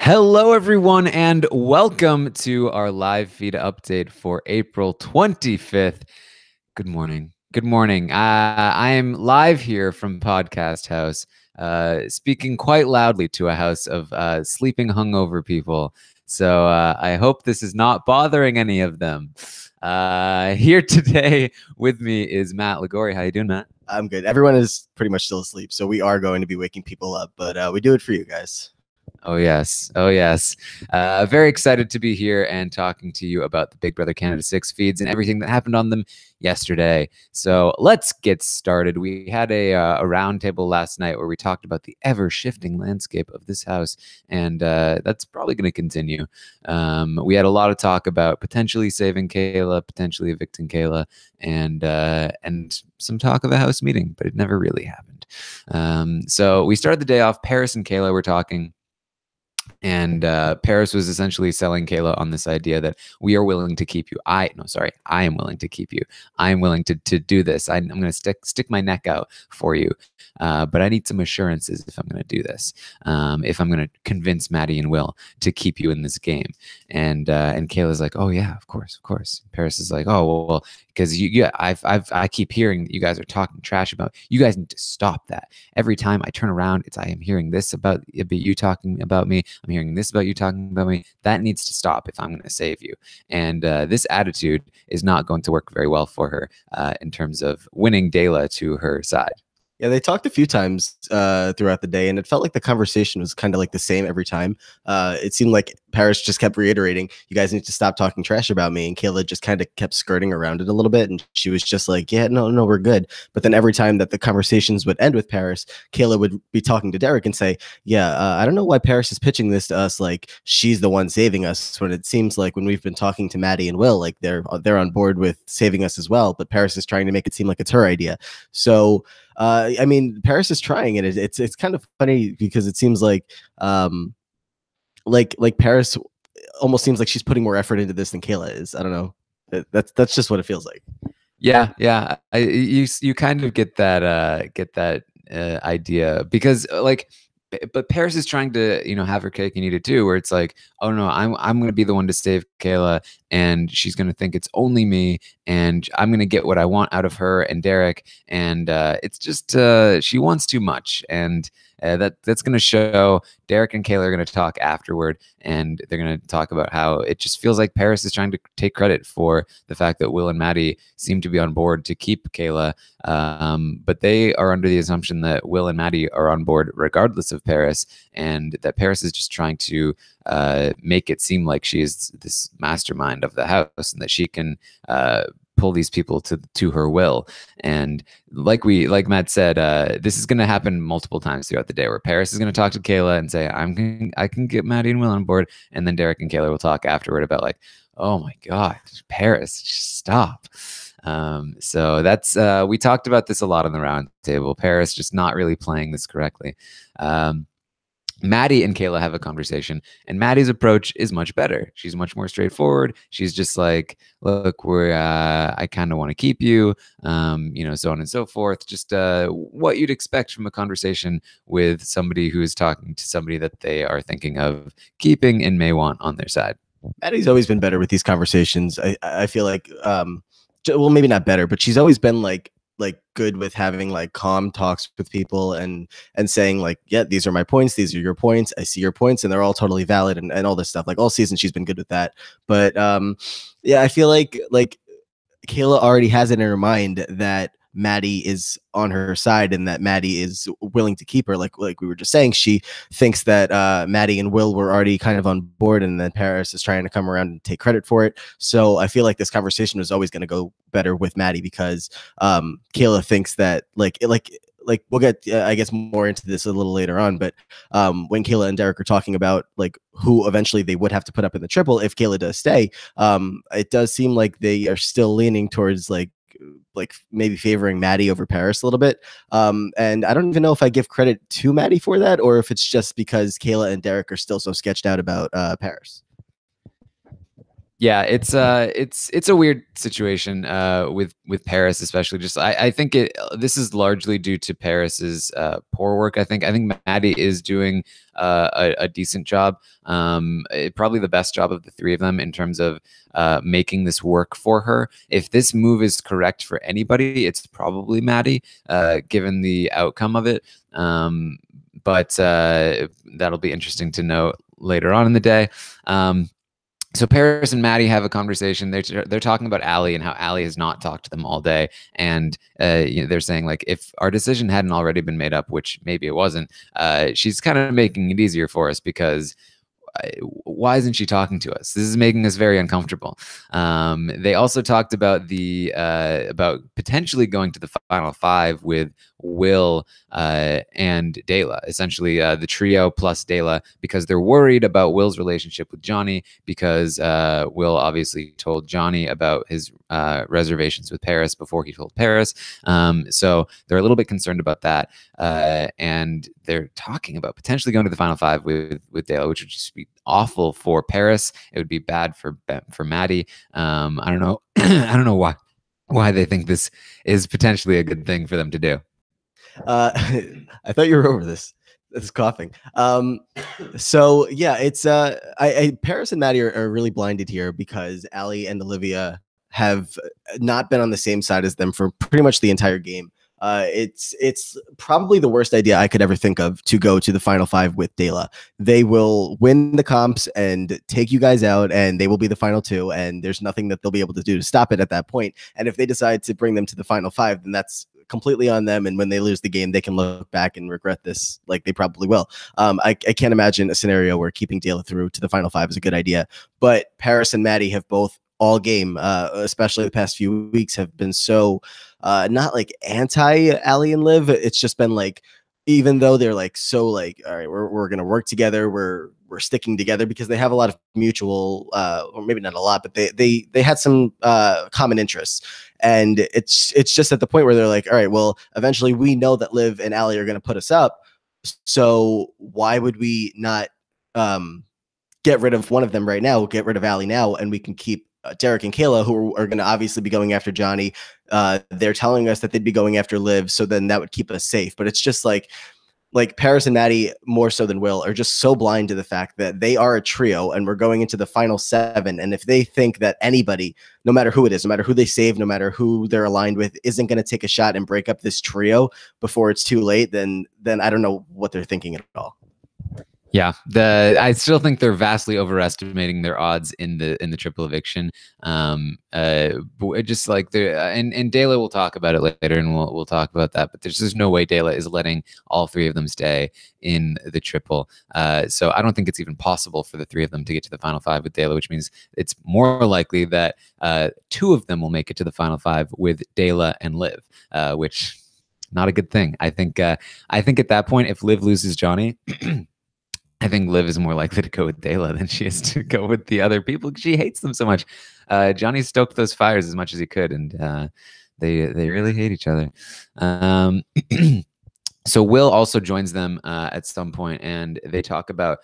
Hello, everyone, and welcome to our live feed update for April 25th. Good morning. Good morning. I am live here from Podcast House, speaking quite loudly to a house of sleeping hungover people. So I hope this is not bothering any of them. Here today with me is Matt Ligori. How you doing, Matt? I'm good. Everyone is pretty much still asleep, so we are going to be waking people up, but we do it for you guys. Oh, yes. Oh, yes. Very excited to be here and talking to you about the Big Brother Canada 6 feeds and everything that happened on them yesterday. So let's get started. We had a roundtable last night where we talked about the ever-shifting landscape of this house, and that's probably going to continue. We had a lot of talk about potentially saving Kayla, potentially evicting Kayla, and some talk of a house meeting, but it never really happened. So we started the day off. Paris and Kayla were talking. And Paris was essentially selling Kayla on this idea that we are willing to keep you. I am willing to keep you. I am willing to do this. I'm going to stick my neck out for you. But I need some assurances if I'm going to do this. If I'm going to convince Maddie and Will to keep you in this game. And Kayla's like, oh yeah, of course. Paris is like, oh well, because I keep hearing that you guys are talking trash about. You guys need to stop that. Every time I turn around, I am hearing this about you talking about me. I'm hearing this about you talking about me. That needs to stop if I'm going to save you. And this attitude is not going to work very well for her in terms of winning Dela to her side. Yeah, they talked a few times throughout the day, and it felt like the conversation was kind of like the same every time. It seemed like Paris just kept reiterating, you guys need to stop talking trash about me. And Kayla just kind of kept skirting around it a little bit. And she was just like, yeah, no, we're good. But then every time that the conversations would end with Paris, Kayla would be talking to Derek and say, yeah, I don't know why Paris is pitching this to us like she's the one saving us, when it seems like when we've been talking to Maddie and Will, like they're on board with saving us as well. But Paris is trying to make it seem like it's her idea. So I mean, Paris is trying it. It's kind of funny because it seems like Paris almost seems like she's putting more effort into this than Kayla is. I don't know. That's just what it feels like. Yeah. You kind of get that idea because but Paris is trying to, have her cake and eat it too, where it's like, oh no, I'm going to be the one to save Kayla, and she's going to think it's only me, and I'm going to get what I want out of her and Derek, and it's just she wants too much, and that's going to show. Derek and Kayla are going to talk afterward, and they're going to talk about how it just feels like Paris is trying to take credit for the fact that Will and Maddie seem to be on board to keep Kayla, but they are under the assumption that Will and Maddie are on board regardless of Paris, and that Paris is just trying to make it seem like she is this mastermind of the house and that she can pull these people to her will. And like Matt said, this is going to happen multiple times throughout the day, where Paris is going to talk to Kayla and say, I can get Maddie and Will on board, and then Derek and Kayla will talk afterward about like, oh my god, Paris, just stop. So that's we talked about this a lot on the round table. Paris just not really playing this correctly. Maddie and Kayla have a conversation, and Maddie's approach is much better. She's much more straightforward. She's just like, look, I kind of want to keep you, so on and so forth. Just what you'd expect from a conversation with somebody who is talking to somebody that they are thinking of keeping and may want on their side. Maddie's always been better with these conversations. I feel like, well, maybe not better, but she's always been like good with having like calm talks with people and saying like, yeah, these are my points, these are your points, I see your points, and they're all totally valid, and all this stuff. Like all season she's been good with that. But yeah, I feel like Kayla already has it in her mind that Maddie is on her side and that Maddie is willing to keep her. Like we were just saying, she thinks that Maddie and Will were already kind of on board, and then Paris is trying to come around and take credit for it. So I feel like this conversation was always going to go better with Maddie because Kayla thinks that like we'll get I guess more into this a little later on, but when Kayla and Derek are talking about like who eventually they would have to put up in the triple if Kayla does stay, it does seem like they are still leaning towards like maybe favoring Maddie over Paris a little bit. And I don't even know if I give credit to Maddie for that, or if it's just because Kayla and Derek are still so sketched out about Paris. Yeah, it's a weird situation with Paris, especially. Just I think this is largely due to Paris's poor work. I think Maddie is doing a decent job, probably the best job of the three of them in terms of making this work for her. If this move is correct for anybody, it's probably Maddie, given the outcome of it. But that'll be interesting to know later on in the day. So Paris and Maddie have a conversation. They're talking about Allie and how Allie has not talked to them all day, and they're saying like if our decision hadn't already been made up, which maybe it wasn't, she's kind of making it easier for us because why isn't she talking to us? This is making us very uncomfortable. They also talked about about potentially going to the final five with Will and Dayla, essentially the trio plus Dayla, because they're worried about Will's relationship with Johnny, because Will obviously told Johnny about his reservations with Paris before he told Paris. So they're a little bit concerned about that. And they're talking about potentially going to the final five with Dayla, which would just be awful for Paris. It would be bad for Maddie. I don't know. I don't know why they think this is potentially a good thing for them to do. I thought you were over this. It's coughing. So yeah, it's Paris and Maddie are really blinded here because Allie and Olivia have not been on the same side as them for pretty much the entire game. It's probably the worst idea I could ever think of to go to the final five with Dayla. They will win the comps and take you guys out, and they will be the final two, and there's nothing that they'll be able to do to stop it at that point. And if they decide to bring them to the final five, then that's completely on them. And when they lose the game, they can look back and regret this, like they probably will. I can't imagine a scenario where keeping Dayla through to the final five is a good idea. But Paris and Maddie have both all game, especially the past few weeks, have been so not like anti Allie and Liv. It's just been like, even though they're like so like, all right, we're gonna work together, we're sticking together because they have a lot of mutual, or maybe not a lot, but they had some common interests, and it's just at the point where they're like, all right, well, eventually we know that Liv and Allie are gonna put us up, so why would we not get rid of one of them right now? Get rid of Allie now, and we can keep Derek and Kayla, who are going to obviously be going after Johnny. They're telling us that they'd be going after Liv, so then that would keep us safe. But it's just like Paris and Maddie, more so than Will, are just so blind to the fact that they are a trio and we're going into the final seven. And if they think that anybody, no matter who it is, no matter who they save, no matter who they're aligned with, isn't going to take a shot and break up this trio before it's too late, then I don't know what they're thinking at all. Yeah, I still think they're vastly overestimating their odds in the triple eviction. Just like and Dayla will talk about it later, and we'll talk about that. But there's just no way Dayla is letting all three of them stay in the triple. So I don't think it's even possible for the three of them to get to the final five with Dayla, which means it's more likely that two of them will make it to the final five with Dayla and Liv, which not a good thing. I think at that point, if Liv loses Johnny. I think Liv is more likely to go with Dayla than she is to go with the other people because she hates them so much. Johnny stoked those fires as much as he could, and they really hate each other. So Will also joins them at some point, and they talk about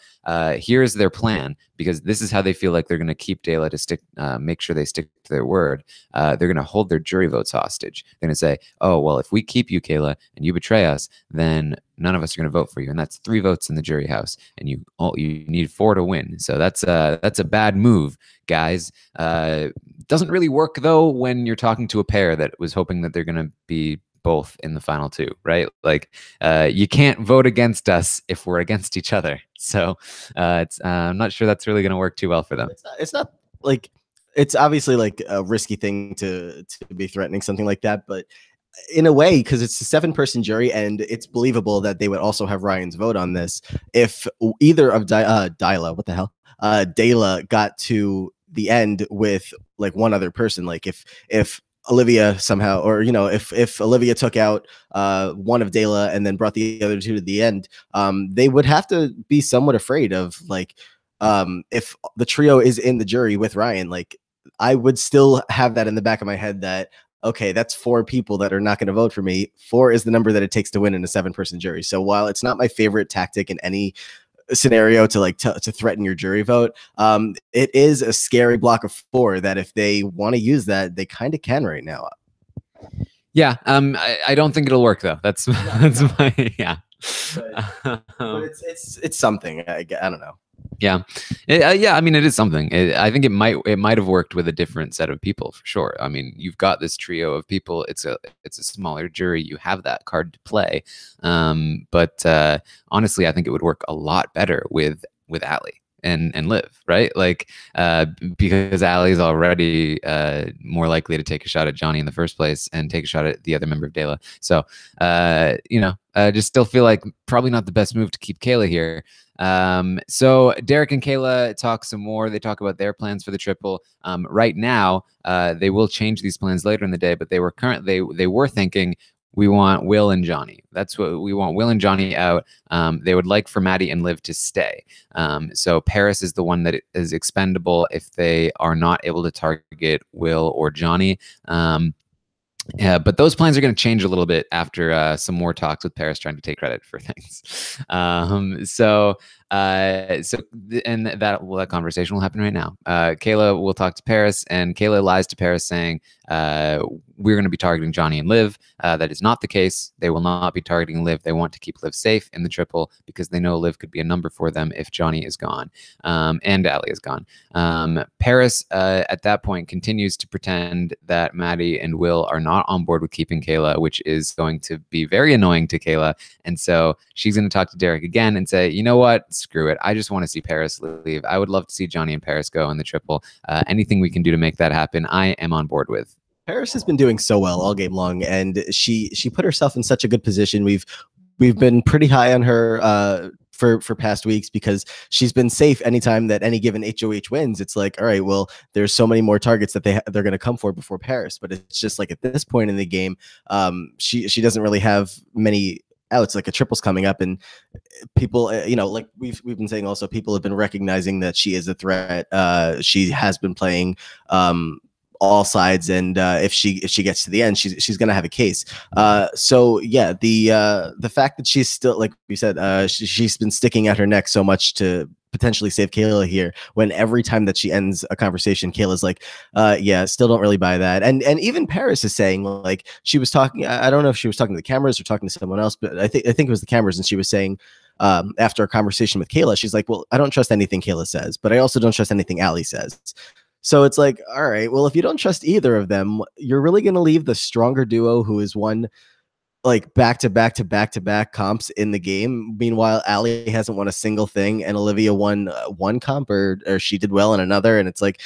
here's their plan, because this is how they feel like they're going to keep Dayla to make sure they stick to their word. They're going to hold their jury votes hostage. They're going to say, oh, well, if we keep you, Kayla, and you betray us, then none of us are going to vote for you. And that's 3 votes in the jury house, and you need 4 to win. So that's a bad move, guys. Doesn't really work, though, when you're talking to a pair that was hoping that they're going to be both in the final 2, right? Like you can't vote against us if we're against each other. So I'm not sure that's really going to work too well for them. It's not like, it's obviously like a risky thing to be threatening something like that, but in a way, because it's a 7-person jury, and it's believable that they would also have Ryan's vote on this. If either of Dayla got to the end with like one other person, like if Olivia somehow, or if Olivia took out one of Dayla and then brought the other 2 to the end, they would have to be somewhat afraid of like if the trio is in the jury with Ryan. Like I would still have that in the back of my head that, okay, that's 4 people that are not going to vote for me. 4 is the number that it takes to win in a 7-person jury. So while it's not my favorite tactic in any scenario to like to threaten your jury vote. It is a scary block of 4 that if they want to use that, they kind of can right now. Yeah, I don't think it'll work though. That's my yeah. But it's something. I don't know. Yeah, yeah. I mean, it is something. I think it might have worked with a different set of people for sure. I mean, you've got this trio of people. It's a smaller jury. You have that card to play. But honestly, I think it would work a lot better with Allie and Liv, right? Like, because Allie's already more likely to take a shot at Johnny in the first place and take a shot at the other member of Dela. So, just still feel like probably not the best move to keep Kayla here. So Derek and Kayla talk some more. They talk about their plans for the triple. Right now, they will change these plans later in the day, but they were thinking, we want Will and Johnny. That's what we want. Will and Johnny out. They would like for Maddie and Liv to stay. So Paris is the one that is expendable if they are not able to target Will or Johnny. Yeah, but those plans are going to change a little bit after some more talks with Paris trying to take credit for things. And that conversation will happen right now. Kayla will talk to Paris, and Kayla lies to Paris saying, we're going to be targeting Johnny and Liv. That is not the case. They will not be targeting Liv. They want to keep Liv safe in the triple because they know Liv could be a number for them if Johnny is gone and Allie is gone. Paris, at that point, continues to pretend that Maddie and Will are not on board with keeping Kayla, which is going to be very annoying to Kayla. And so she's going to talk to Derek again and say, you know what? Screw it. I just want to see Paris leave. I would love to see Johnny and Paris go in the triple. Anything we can do to make that happen, I am on board with. Paris has been doing so well all game long, and she put herself in such a good position. We've been pretty high on her for past weeks because she's been safe anytime that any given HOH wins. It's like, all right, well, there's so many more targets that they're going to come for before Paris, but it's just like at this point in the game, she doesn't really have many outs. Like a triple's coming up, and people, like we've been saying, also people have been recognizing that she is a threat. She has been playing all sides, and if she gets to the end, she's gonna have a case. So yeah, the fact that she's still, like we said, she's been sticking at her neck so much to potentially save Kayla here, when every time that she ends a conversation, Kayla's like, yeah, still don't really buy that. And even Paris is saying, like, she was talking, I don't know if she was talking to the cameras or talking to someone else, but I think it was the cameras, and she was saying, after a conversation with Kayla, she's like, well, I don't trust anything Kayla says, but I also don't trust anything Allie says. So it's like, all right, well, if you don't trust either of them, you're really going to leave the stronger duo who has won like back-to-back comps in the game. Meanwhile, Allie hasn't won a single thing, and Olivia won one comp, or she did well in another. And it's like,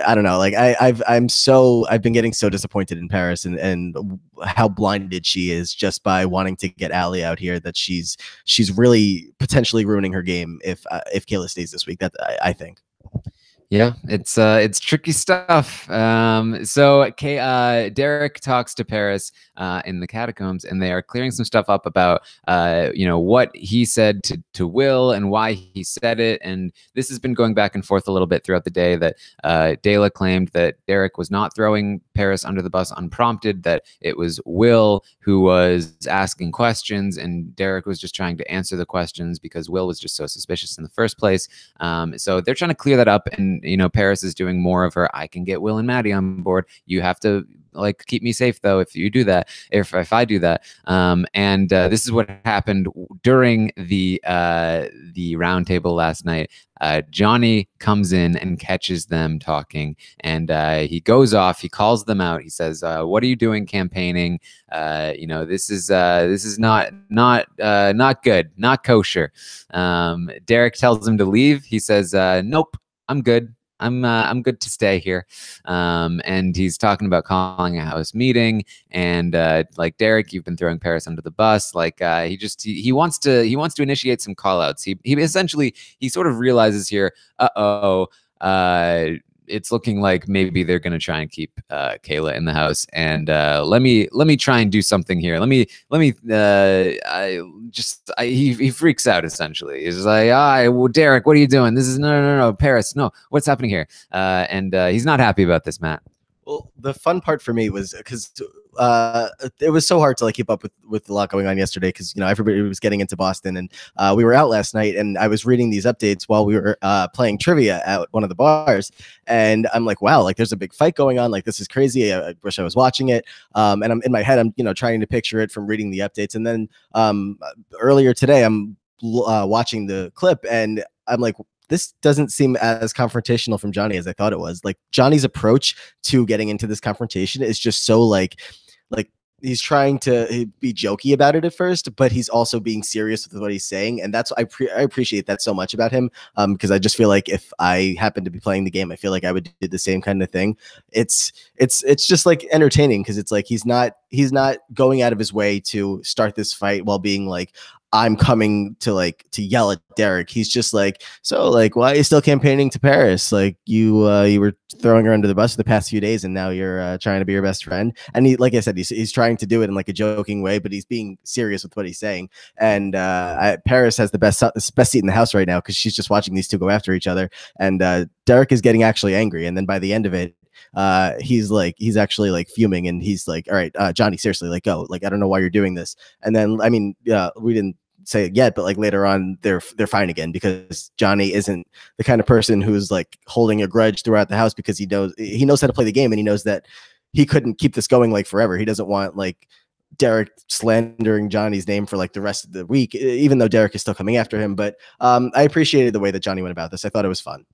I don't know, like I've been getting so disappointed in Paris and how blinded she is just by wanting to get Allie out here, that she's really potentially ruining her game if Kayla stays this week. That I think. Yeah, it's tricky stuff. So Derek talks to Paris in the catacombs, and they are clearing some stuff up about what he said to Will and why he said it. And this has been going back and forth a little bit throughout the day, that Dela claimed that Derek was not throwing Paris under the bus unprompted, that it was Will who was asking questions, and Derek was just trying to answer the questions because Will was just so suspicious in the first place. So they're trying to clear that up, and Paris is doing more of her, I can get Will and Maddie on board. You have to like keep me safe though if you do that, if I do that. And this is what happened during the roundtable last night. Johnny comes in and catches them talking, and he goes off. He calls them out. He says, "What are you doing campaigning? This is not good, not kosher." Derek tells him to leave. He says, "Nope, I'm good. I'm good to stay here." And he's talking about calling a house meeting, and like, Derek, you've been throwing Paris under the bus. Like, he wants to initiate some call outs. He essentially, he sort of realizes here, it's looking like maybe they're going to try and keep Kayla in the house, and let me try and do something here. He freaks out essentially. He's like, well, Derek, what are you doing? This is no, Paris, no, what's happening here? And he's not happy about this, Matt. Well, the fun part for me was because it was so hard to like keep up with a lot going on yesterday because everybody was getting into Boston, and we were out last night, and I was reading these updates while we were playing trivia at one of the bars, and I'm like, wow, like there's a big fight going on, like this is crazy. I wish I was watching it, and I'm in my head, I'm trying to picture it from reading the updates, and then earlier today I'm watching the clip, and I'm like, this doesn't seem as confrontational from Johnny as I thought it was. Like Johnny's approach to getting into this confrontation is just so like he's trying to be jokey about it at first, but he's also being serious with what he's saying. And that's, I appreciate that so much about him. Because I just feel like if I happened to be playing the game, I feel like I would do the same kind of thing. It's just like entertaining. Cause it's like, he's not going out of his way to start this fight while being like, I'm coming to yell at Derek. He's just like, so like, why are you still campaigning to Paris? Like you were throwing her under the bus for the past few days, and now you're trying to be your best friend. And he, like I said, he's trying to do it in like a joking way, but he's being serious with what he's saying. And Paris has the best seat in the house right now because she's just watching these two go after each other. And Derek is getting actually angry. And then by the end of it, he's actually like fuming, and he's like, all right, Johnny, seriously, like go, like I don't know why you're doing this. And then I mean, we didn't say it yet, but like later on they're fine again because Johnny isn't the kind of person who's like holding a grudge throughout the house, because he knows how to play the game, and he knows that he couldn't keep this going like forever. He doesn't want like Derek slandering Johnny's name for like the rest of the week, even though Derek is still coming after him. But I appreciated the way that Johnny went about this. I thought it was fun.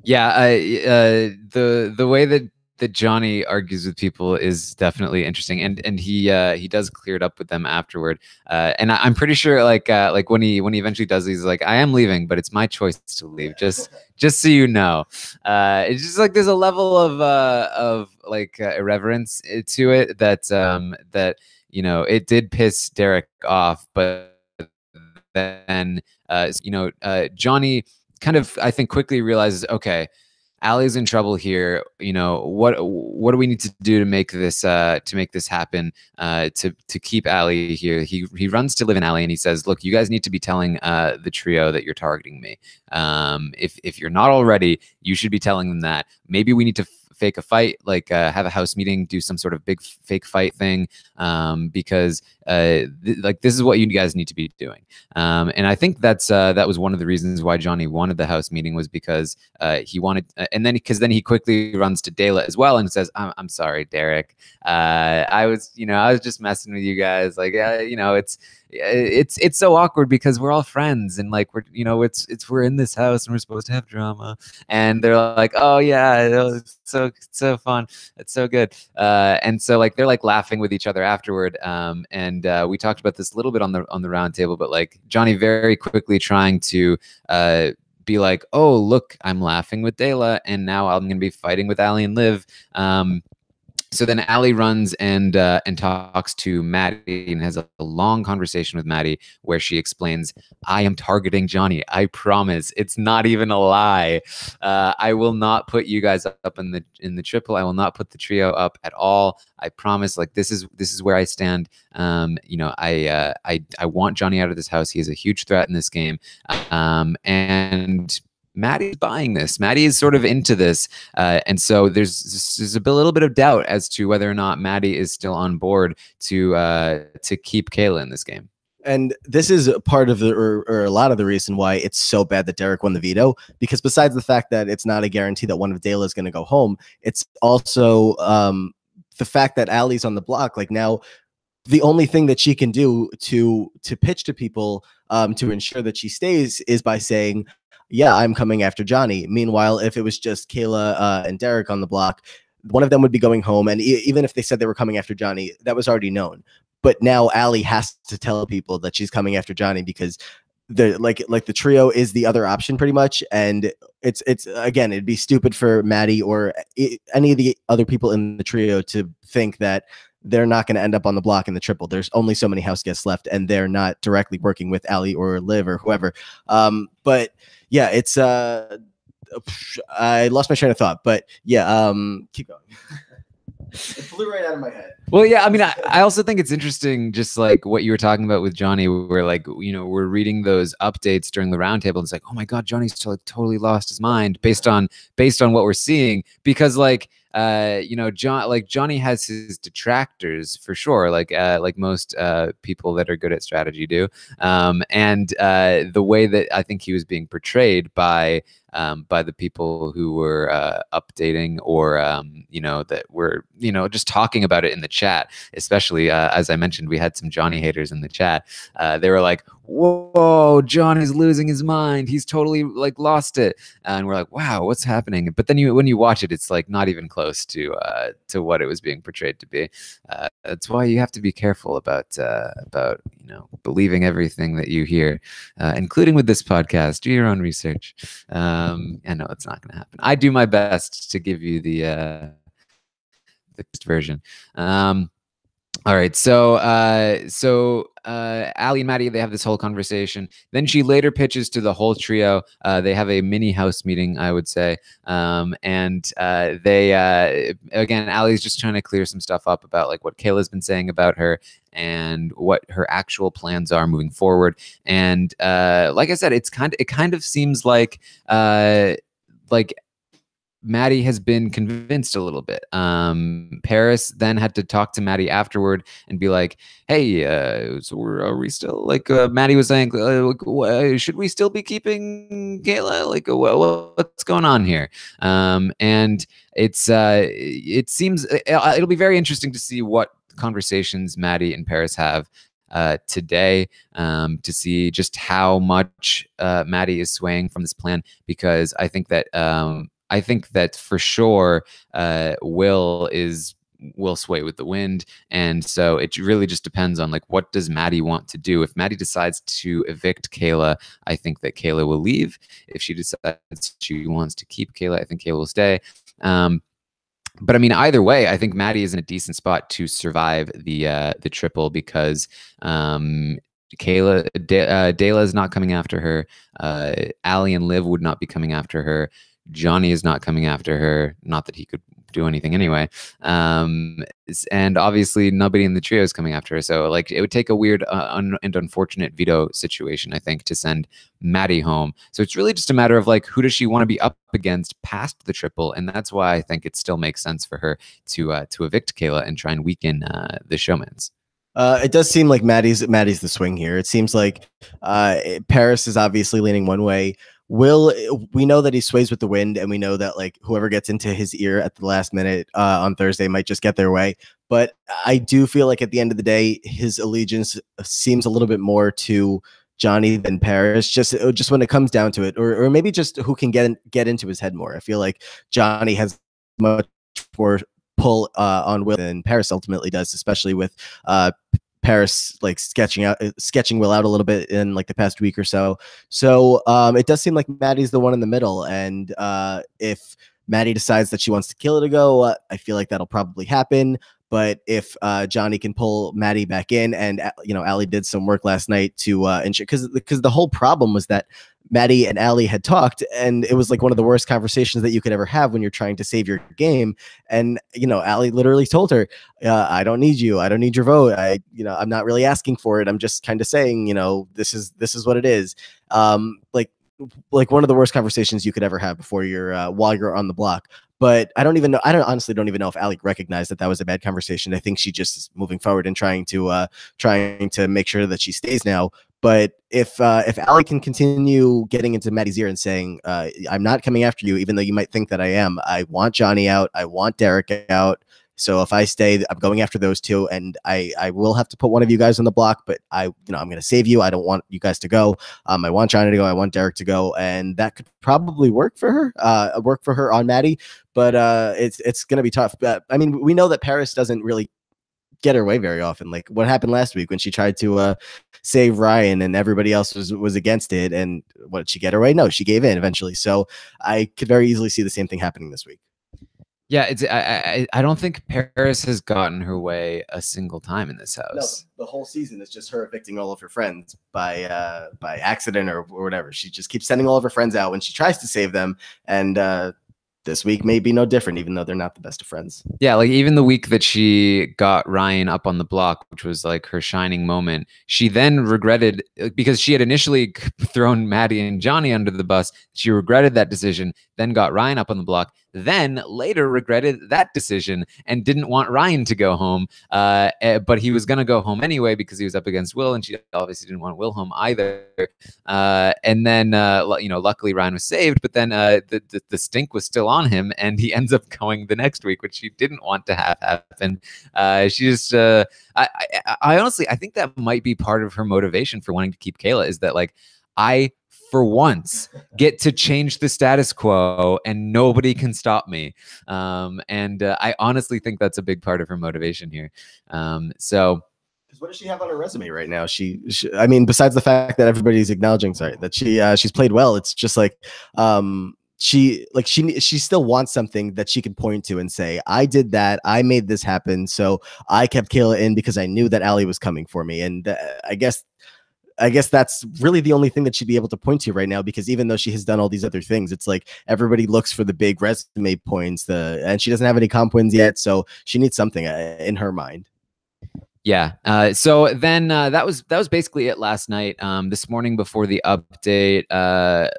Yeah, the way that Johnny argues with people is definitely interesting, and he does clear it up with them afterward. And I'm pretty sure like when he eventually does, he's like, I am leaving, but it's my choice to leave. Just so you know, it's just like there's a level of like irreverence to it that it did piss Derek off, but then Johnny kind of, I think, quickly realizes, okay, Allie's in trouble here. What do we need to do to make this happen? To keep Allie here. He runs to live in Allie, and he says, "Look, you guys need to be telling the trio that you're targeting me. If you're not already, you should be telling them that. Maybe we need to fake a fight, like have a house meeting, do some sort of big fake fight thing, because like this is what you guys need to be doing." And I think that was one of the reasons why Johnny wanted the house meeting, was because he wanted, and then he quickly runs to Dela as well and says, I'm sorry, Derek. I was just messing with you guys. Like, it's so awkward because we're all friends, and like we're in this house and we're supposed to have drama, and they're like, oh yeah, it's so fun, it's so good, and so like they're like laughing with each other afterward, and we talked about this a little bit on the round table, but like Johnny very quickly trying to be like, oh look, I'm laughing with Dela, and now I'm gonna be fighting with Allie and Liv. So then Allie runs and talks to Maddie and has a long conversation with Maddie where she explains, I am targeting Johnny. I promise. It's not even a lie. I will not put you guys up in the triple. I will not put the trio up at all. I promise. Like this is where I stand. I want Johnny out of this house. He is a huge threat in this game. And Maddie's buying this. Maddie is sort of into this. And so there's a little bit of doubt as to whether or not Maddie is still on board to keep Kayla in this game. And this is part of or a lot of the reason why it's so bad that Derek won the veto, because besides the fact that it's not a guarantee that one of Dela is going to go home, it's also the fact that Allie's on the block. Like now, the only thing that she can do to pitch to people to ensure that she stays is by saying, yeah, I'm coming after Johnny. Meanwhile, if it was just Kayla and Derek on the block, one of them would be going home. And even if they said they were coming after Johnny, that was already known. But now Allie has to tell people that she's coming after Johnny, because the the trio is the other option pretty much. And it's again, it'd be stupid for Maddie or any of the other people in the trio to think that they're not going to end up on the block in the triple. There's only so many house guests left, and they're not directly working with Allie or Liv or whoever. But yeah, it's I lost my train of thought, but yeah, keep going. It flew right out of my head. Well, yeah, I mean, I also think it's interesting, just like what you were talking about with Johnny, where like, we're reading those updates during the roundtable, and it's like, oh my God, Johnny's totally lost his mind based on what we're seeing, because like, Johnny has his detractors for sure, like most people that are good at strategy do. And the way that I think he was being portrayed by the people who were updating or that were just talking about it in the chat, especially as I mentioned, we had some Johnny haters in the chat. They were like, "Whoa, Johnny's losing his mind. He's totally like lost it." And we're like, "Wow, what's happening?" But then when you watch it, it's like not even close to what it was being portrayed to be. That's why you have to be careful about believing everything that you hear, including with this podcast. Do your own research. I know it's not going to happen. I do my best to give you the version. All right, so Ali and Maddie, they have this whole conversation. Then she later pitches to the whole trio. They have a mini house meeting, I would say, and they again, Ali's just trying to clear some stuff up about like what Kayla's been saying about her and what her actual plans are moving forward. And like I said, it kind of seems like Maddie has been convinced a little bit. Paris then had to talk to Maddie afterward and be like, "Hey, so are we still like?" Maddie was saying, "Should we still be keeping Kayla? Like, what's going on here?" And it seems it'll be very interesting to see what conversations Maddie and Paris have today, to see just how much Maddie is swaying from this plan, because I think that for sure Will sway with the wind, and so it really just depends on like what does Maddie want to do. If Maddie decides to evict Kayla, I think that Kayla will leave. If she decides she wants to keep Kayla, I think Kayla will stay. But I mean, either way, I think Maddie is in a decent spot to survive the triple, because Dayla is not coming after her. Ali and Liv would not be coming after her. Johnny is not coming after her. Not that he could do anything anyway. And obviously nobody in the trio is coming after her. So like it would take a weird and unfortunate veto situation, I think, to send Maddie home. So it's really just a matter of like, who does she want to be up against past the triple? And that's why I think it still makes sense for her to evict Kayla and try and weaken the showmans. It does seem like Maddie's the swing here. It seems like Paris is obviously leaning one way. We know that he sways with the wind, and we know that like whoever gets into his ear at the last minute on Thursday might just get their way. But I do feel like at the end of the day, his allegiance seems a little bit more to Johnny than Paris. Just when it comes down to it, or maybe just who can get into his head more. I feel like Johnny has much more pull on Will than Paris ultimately does, especially with Paris like sketching Will out a little bit in like the past week or so. So it does seem like Maddie's the one in the middle, and if Maddie decides that she wants to kill it to go, I feel like that'll probably happen. But if Johnny can pull Maddie back in, and Ali did some work last night to ensure, because the whole problem was that Maddie and Ali had talked, and it was like one of the worst conversations that you could ever have when you're trying to save your game. And Ali literally told her, "I don't need you. I don't need your vote. I'm not really asking for it. I'm just kind of saying, this is what it is." Like one of the worst conversations you could ever have before while you're on the block. But I honestly don't even know if Ali recognized that was a bad conversation. I think she just is moving forward and trying to make sure that she stays now. But if Ali can continue getting into Maddie's ear and saying, "I'm not coming after you, even though you might think that I am. I want Johnny out. I want Derek out. So if I stay, I'm going after those two, and I will have to put one of you guys on the block, but I'm going to save you. I don't want you guys to go. I want Johnny to go. I want Derek to go." And that could probably work for her on Maddie, but it's going to be tough. I mean, we know that Paris doesn't really get her way very often. Like what happened last week when she tried to save Ryan and everybody else was against it. And what, did she get her way? No, she gave in eventually. So I could very easily see the same thing happening this week. Yeah, I don't think Paris has gotten her way a single time in this house. No, the whole season is just her evicting all of her friends by accident or whatever. She just keeps sending all of her friends out when she tries to save them, and this week may be no different, even though they're not the best of friends. Yeah, like even the week that she got Ryan up on the block, which was like her shining moment, she then regretted, because she had initially thrown Maddie and Johnny under the bus. She regretted that decision, then got Ryan up on the block, then later regretted that decision and didn't want Ryan to go home. But he was going to go home anyway because he was up against Will, and she obviously didn't want Will home either. And then, luckily Ryan was saved, but then the stink was still on him, and he ends up going the next week, which she didn't want to have happen. She just, I honestly, I think that might be part of her motivation for wanting to keep Kayla, is that like, I, for once, get to change the status quo and nobody can stop me. I honestly think that's a big part of her motivation here. So what does she have on her resume right now? I mean, besides the fact that everybody's acknowledging, that she's played well, it's just like, she still wants something that she can point to and say, I did that, I made this happen, so I kept Kayla in because I knew that Allie was coming for me. And I guess that's really the only thing that she'd be able to point to right now, because even though she has done all these other things, it's like everybody looks for the big resume points, and she doesn't have any comp wins yet, so she needs something in her mind. Yeah. So then that was basically it last night. This morning before the update,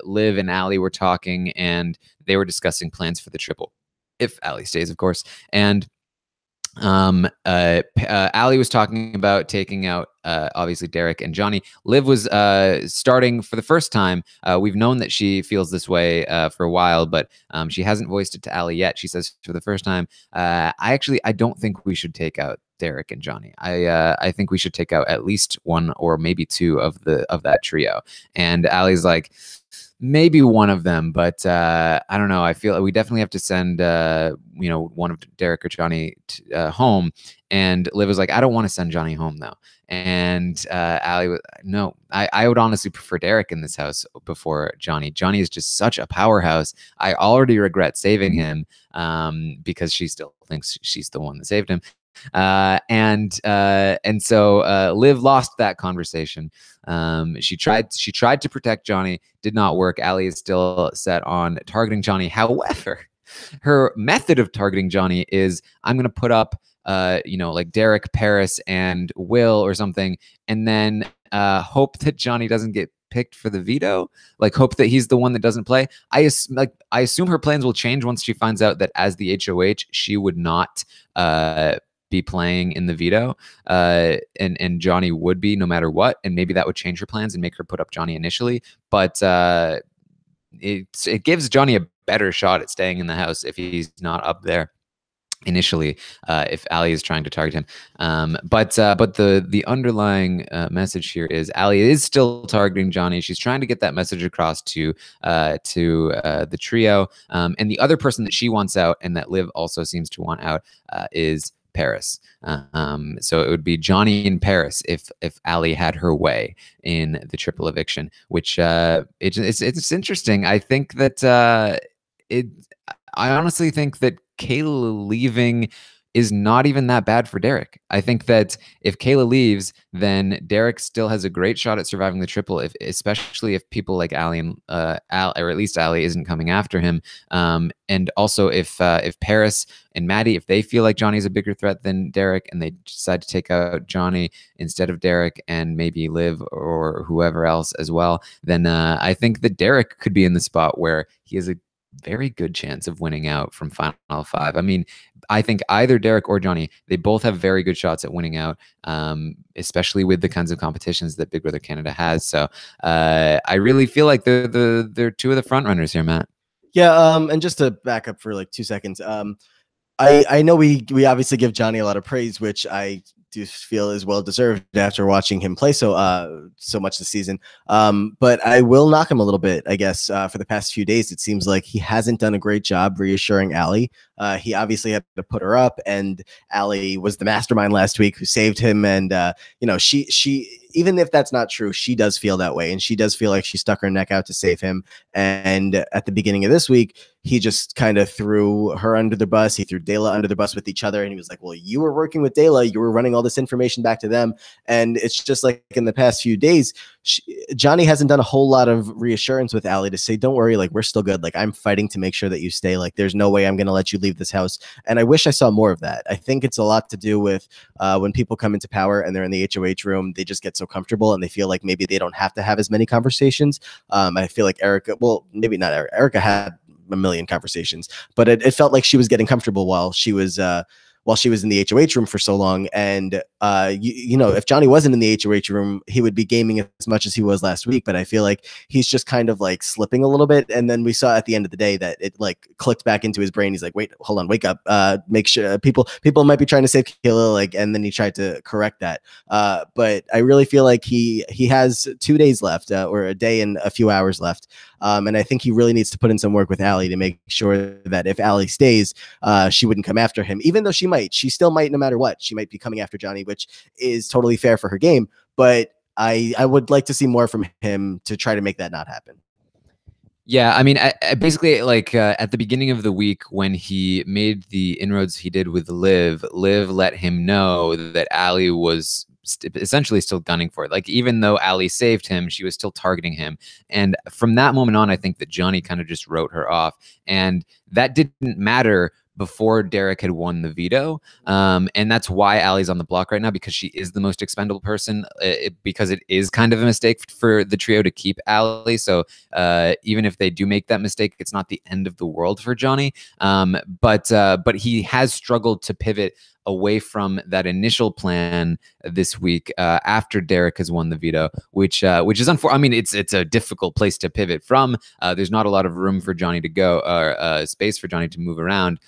Liv and Allie were talking, and they were discussing plans for the triple, if Allie stays, of course. And Allie was talking about taking out obviously Derek and Johnny. Liv was starting for the first time. We've known that she feels this way for a while, but she hasn't voiced it to Allie yet. She says for the first time, I don't think we should take out Derek and Johnny. I think we should take out at least one or maybe two of that trio. And Allie's like, maybe one of them, but I don't know. I feel we definitely have to send one of Derek or Johnny home. And Liv was like, I don't want to send Johnny home though. And Allie was, no, I would honestly prefer Derek in this house before Johnny. Johnny is just such a powerhouse. I already regret saving him because she still thinks she's the one that saved him. And so Liv lost that conversation. She tried to protect Johnny, did not work. Allie is still set on targeting Johnny. However, her method of targeting Johnny is, I'm going to put up like Derek, Paris, and Will or something, and then hope that Johnny doesn't get picked for the veto, like hope that he's the one that doesn't play. I assume her plans will change once she finds out that as the HOH, she would not be playing in the veto, and Johnny would be no matter what, and maybe that would change her plans and make her put up Johnny initially. But it gives Johnny a better shot at staying in the house if he's not up there initially, if Allie is trying to target him. But the underlying message here is Allie is still targeting Johnny. She's trying to get that message across to the trio. And the other person that she wants out, and that Liv also seems to want out, is Paris. So it would be Johnny and Paris if Allie had her way in the triple eviction, which it's interesting. I think that I honestly think that Kayla leaving is not even that bad for Derek. I think that if Kayla leaves, then Derek still has a great shot at surviving the triple, especially if people like Allie and Al, or at least Allie, isn't coming after him. And also if Paris and Maddie, if they feel like Johnny's a bigger threat than Derek, and they decide to take out Johnny instead of Derek and maybe Liv or whoever else as well, then I think that Derek could be in the spot where he has a very good chance of winning out from Final Five. I mean, I think either Derek or Johnny, they both have very good shots at winning out, especially with the kinds of competitions that Big Brother Canada has. So I really feel like they're two of the front runners here, Matt. Yeah, and just to back up for like 2 seconds, I know we obviously give Johnny a lot of praise, which I do feel is well deserved after watching him play so much this season. But I will knock him a little bit, I guess. For the past few days, it seems like he hasn't done a great job reassuring Allie. He obviously had to put her up, and Allie was the mastermind last week who saved him. And she even if that's not true, she does feel that way, and she does feel like she stuck her neck out to save him. And at the beginning of this week, he just kind of threw her under the bus. He threw Dayla under the bus with each other, and he was like, well, you were working with Dayla, you were running all this information back to them. And it's just like in the past few days, Johnny hasn't done a whole lot of reassurance with Allie to say, don't worry, like, we're still good. Like, I'm fighting to make sure that you stay. Like, there's no way I'm going to let you leave this house. And I wish I saw more of that. I think it's a lot to do with when people come into power and they're in the HOH room, they just get so comfortable and they feel like maybe they don't have to have as many conversations. I feel like Erica, well, maybe not Erica. Erica had a million conversations, but it felt like she was getting comfortable while she was in the HOH room for so long. And if Johnny wasn't in the HOH room, he would be gaming as much as he was last week. But I feel like he's just kind of like slipping a little bit. And then we saw at the end of the day that it like clicked back into his brain. He's like, wait, hold on, wake up. Make sure people might be trying to save Kayla, like, and then he tried to correct that. But I really feel like he has 2 days left, or a day and a few hours left. And I think he really needs to put in some work with Allie to make sure that if Allie stays, she wouldn't come after him, even though she still might, no matter what. She might be coming after Johnny, which is totally fair for her game. But I would like to see more from him to try to make that not happen. Yeah, I mean, I basically, like, at the beginning of the week when he made the inroads he did with Liv let him know that Allie was essentially still gunning for it. Like, even though Allie saved him, she was still targeting him. And from that moment on, I think that Johnny kind of just wrote her off. And that didn't matter before Derek had won the veto. And that's why Allie's on the block right now, because she is the most expendable person, because it is kind of a mistake for the trio to keep Allie. So even if they do make that mistake, it's not the end of the world for Johnny. But he has struggled to pivot away from that initial plan this week after Derek has won the veto, which is unfortunate. I mean, it's a difficult place to pivot from. There's not a lot of room for Johnny to go, or space for Johnny to move around.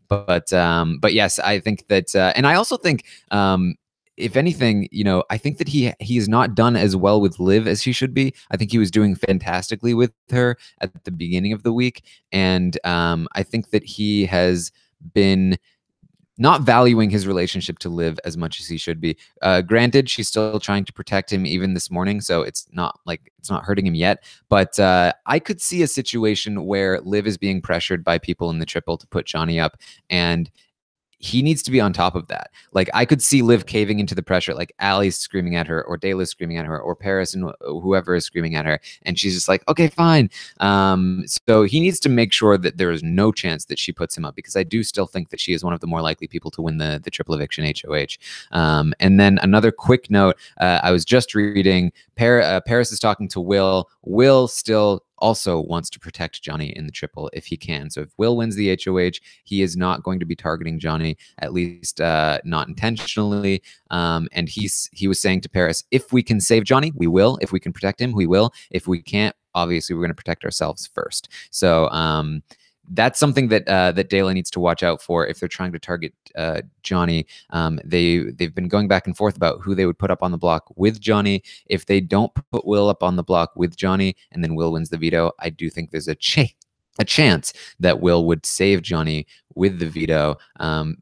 But yes, I think that, and I also think, if anything, I think that he is not done as well with Liv as he should be. I think he was doing fantastically with her at the beginning of the week, and I think that he has been not valuing his relationship to Liv as much as he should be. Granted, she's still trying to protect him even this morning, so it's not hurting him yet. But I could see a situation where Liv is being pressured by people in the triple to put Johnny up, and he needs to be on top of that. Like, I could see Liv caving into the pressure, like Allie's screaming at her, or Dayla's screaming at her, or Paris and whoever is screaming at her, and she's just like, okay, fine. So he needs to make sure that there is no chance that she puts him up, because I do still think that she is one of the more likely people to win the triple eviction HOH. And then another quick note, I was just reading, Paris is talking to Will. Will still also wants to protect Johnny in the triple if he can. So if Will wins the HOH, he is not going to be targeting Johnny, at least not intentionally. And he was saying to Paris, if we can save Johnny, we will. If we can protect him, we will. If we can't, obviously we're going to protect ourselves first. So that's something that Dayla needs to watch out for if they're trying to target Johnny. They've been going back and forth about who they would put up on the block with Johnny. If they don't put Will up on the block with Johnny, and then Will wins the veto, I do think there's a chance that Will would save Johnny with the veto.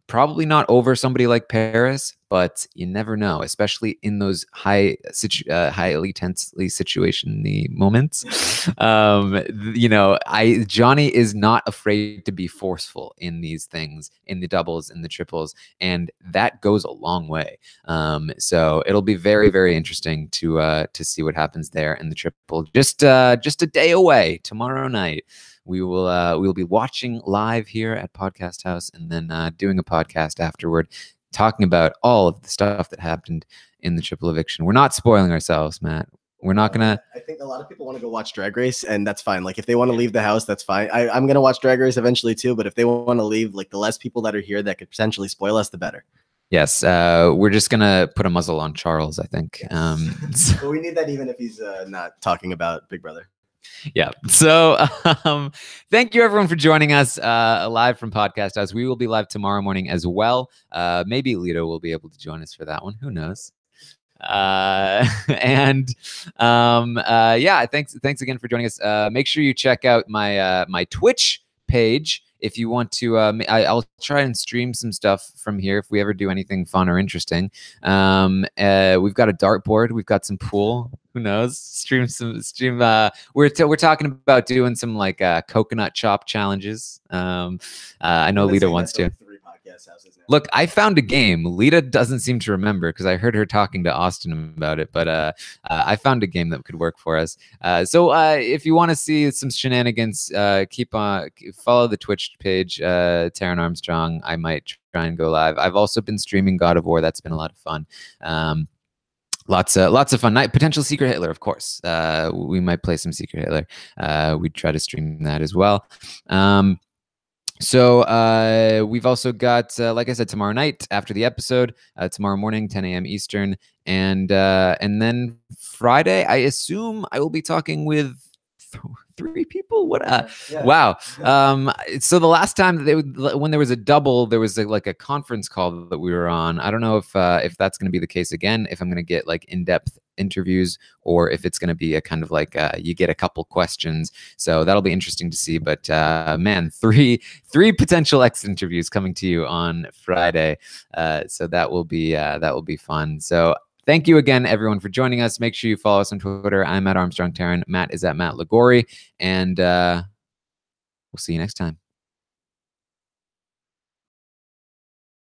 Probably not over somebody like Paris, but you never know, especially in those highly tensely situationy moments. Johnny is not afraid to be forceful in these things, in the doubles, in the triples, and that goes a long way. So it'll be very, very interesting to see what happens there in the triple. Just a day away, tomorrow night. We'll be watching live here at Podcast House, and then doing a podcast afterward, talking about all of the stuff that happened in the triple eviction. We're not spoiling ourselves, Matt. We're not gonna. I think a lot of people want to go watch Drag Race, and that's fine. Like, if they want to leave the house, that's fine. I'm gonna watch Drag Race eventually too, but if they want to leave, like, the less people that are here that could potentially spoil us, the better. Yes, we're just gonna put a muzzle on Charles, I think. But we need that even if he's not talking about Big Brother. Yeah. So thank you, everyone, for joining us live from Podcast House. We will be live tomorrow morning as well. Maybe Lito will be able to join us for that one. Who knows? Yeah, thanks again for joining us. Make sure you check out my my Twitch page. if you want to, I'll try and stream some stuff from here if we ever do anything fun or interesting. We've got a dartboard, we've got some pool. Who knows? Stream. We're talking about doing some like coconut chop challenges. I know Lita wants to. Look, I found a game. Lita doesn't seem to remember because I heard her talking to Austin about it, but I found a game that could work for us. So if you want to see some shenanigans, follow the Twitch page, Taran Armstrong. I might try and go live. I've also been streaming God of War. That's been a lot of fun. Lots of fun. Potential Secret Hitler, of course. We might play some Secret Hitler. We'd try to stream that as well. So we've also got, like I said, tomorrow night after the episode, tomorrow morning, 10 a.m. Eastern, and then Friday, I assume I will be talking with three people. What? Yeah. Wow. So the last time when there was a double, there was like a conference call that we were on. I don't know if that's going to be the case again. If I'm going to get like in-depth interviews, or if it's going to be a kind of like you get a couple questions. So that'll be interesting to see. But man, three potential exit interviews coming to you on Friday. So that will be fun. So thank you again, everyone, for joining us. Make sure you follow us on Twitter. I'm at Armstrong Taran. Matt is at Matt Ligori. And we'll see you next time.